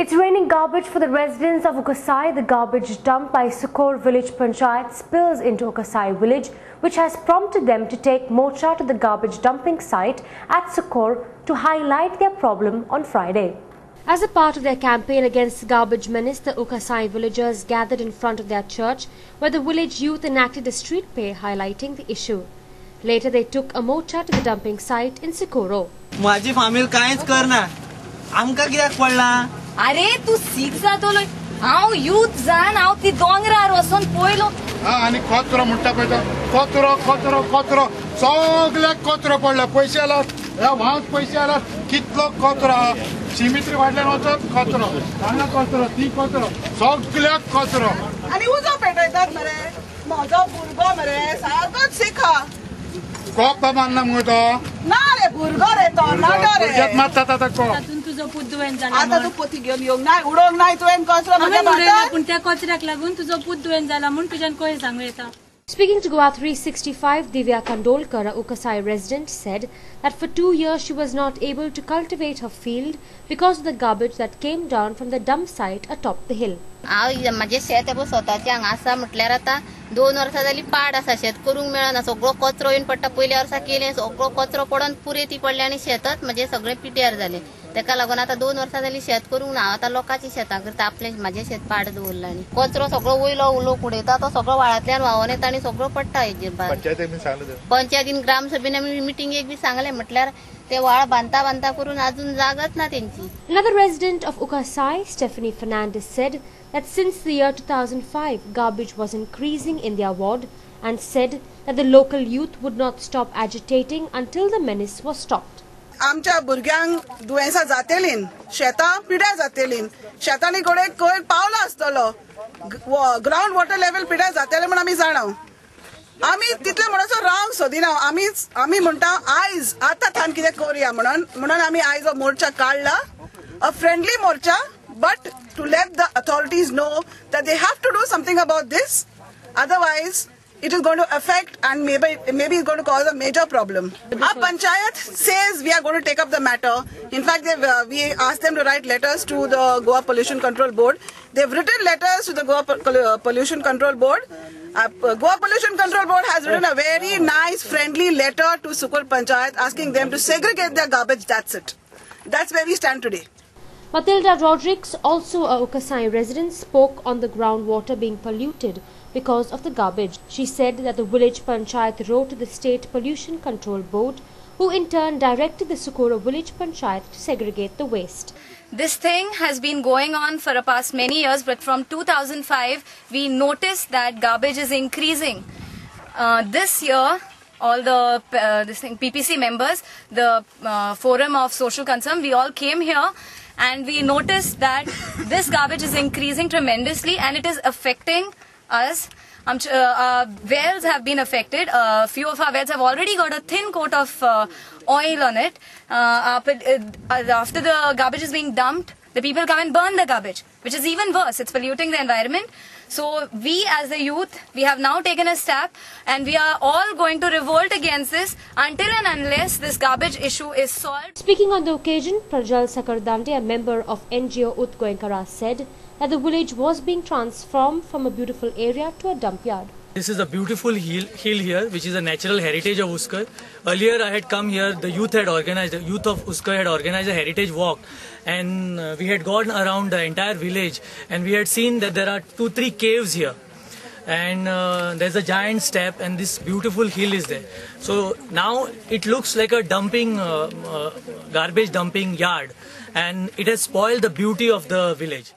It's raining garbage for the residents of Ukasai. The garbage dumped by Sukor village panchayat spills into Ukasai village, which has prompted them to take morcha to the garbage dumping site at Sukor to highlight their problem on Friday. As a part of their campaign against garbage menace, the Ukasai villagers gathered in front of their church, where the village youth enacted a street play highlighting the issue. Later, they took a morcha to the dumping site in Sikoro. माझी फामील कांयच करना आमका कित्याक पडला अरे तू सीख जातलो हांव यूथ जान हांव ती दोंगरार वचून पयलो आनी कचरो म्हणटा पळय कचरो कचरो कचरो सगळ्याक कचरो पडला पैसे आलात ह्या व्हांच पैसे आलात कितलो कचरो सिमित्री वाडल्यान वचत कचरो हांगा कचरो ती कचरो सगळ्याक कचरो आनी उजो पेटयतात मरे म्हजो भुरगो मरे सारकोच शिका कोप मारना मगो तो ना रे भुरगो रे तो नाटो रे भुरग्याक मारतात आतां कोप तुजो पूत दुयेंत जाला आता तू पोती घेवन येवंक नाय उडोवंक नाय तुवें कचरो म्हज्या भाटांत पूण त्या कचऱ्याक लागून तुजो पूत दुयेंत जाला म्हूण तुज्यान कशें सांगूं येता. Speaking to Goa 365, Divya Kandolkar, a Ukasai resident, said that for 2 years she was not able to cultivate her field because of the garbage that came down from the dump site atop the hill. हांव म्हाजे शेत स्वताचें हांगा आसा म्हटल्यार आतां 2 वर्सां जालीं पाड आसा शेत करूंक मेळना सगळो कचरो येवन पडटा पयल्या वर्सा केलें सगळो कचरो पडोन पुरे ती पडले आनी शेतच म्हजें सगळें पिड्ड्यार जालें तेका लागून आतां 2 वर्सां जालीं शेत करूंक ना हांव आतां लोकांची शेतां करता आपलें म्हाजें शेत पाड दवरलां आनी कचरो सगळो वयलो उलो उडयता तो सगळो व्हाळांतल्यान व्हांवोन येता आनी सगळो पडटा हेजेर पंचायतीन ग्रामसभेन आमी मिटिंगेक बी सांगलें म्हटल्यार ते व्हाळ बांदता बांदता करून अजून जागत ना तेंची. Another resident of Ukasai, Stephanie Fernandez, said that since the year 2005, garbage was increasing in their ward and said that the local youth would not stop agitating until the menace was stopped. आमच्या भुरग्यांक दुयेंसां जातेलीं शेतां पिड्यार जातेलीं शेतांनी कडेन खंय Paulo आसतलो ground water level पिड्यार जातेले म्हण आमी जाणा आमी तितले म्हणसो रावंक सोदिना आमी म्हणटा आयज आतां थान कितें करुया म्हणून आमी आयज हो मोर्चा काडला अ फ्रेंडली मोर्चा but to let the authorities know that they have to do something about this, otherwise it is going to affect and maybe it's going to cause a major problem. Our panchayat says we are going to take up the matter. In fact, we asked them to write letters to the Goa Pollution Control Board. They've written letters to the Goa Pollution Control Board. Goa Pollution Control Board has written a very nice, friendly letter to Sukor Panchayat asking them to segregate their garbage. That's it. That's where we stand today. Matilda Rodrigues, also a Ukasai resident, spoke on the groundwater being polluted because of the garbage. She said that the village panchayat wrote to the State Pollution Control Board, who in turn directed the Sukoro village panchayat to segregate the waste. This thing has been going on for the past many years, but from 2005 we noticed that garbage is increasing. This year all the PPC members, the Forum of Social Concern, we all came here and we noticed that this garbage is increasing tremendously and it is affecting us. Wells have been affected. Few of our wells have already got a thin coat of oil on it. After the garbage is being dumped, the people come and burn the garbage, which is even worse. It's polluting the environment. So we as the youth, we have now taken a step and we are all going to revolt against this until and unless this garbage issue is solved. Speaking on the occasion, Prajal Sakardande, a member of NGO Utgoenkara, said that the village was being transformed from a beautiful area to a dump yard. This is a beautiful hill here, which is a natural heritage of Uskar. Earlier I had come here, the youth of Uskar had organized a heritage walk, and we had gone around the entire village and we had seen that there are 2-3 caves here. And there's a giant step and this beautiful hill is there. So now it looks like a garbage dumping yard, and it has spoiled the beauty of the village.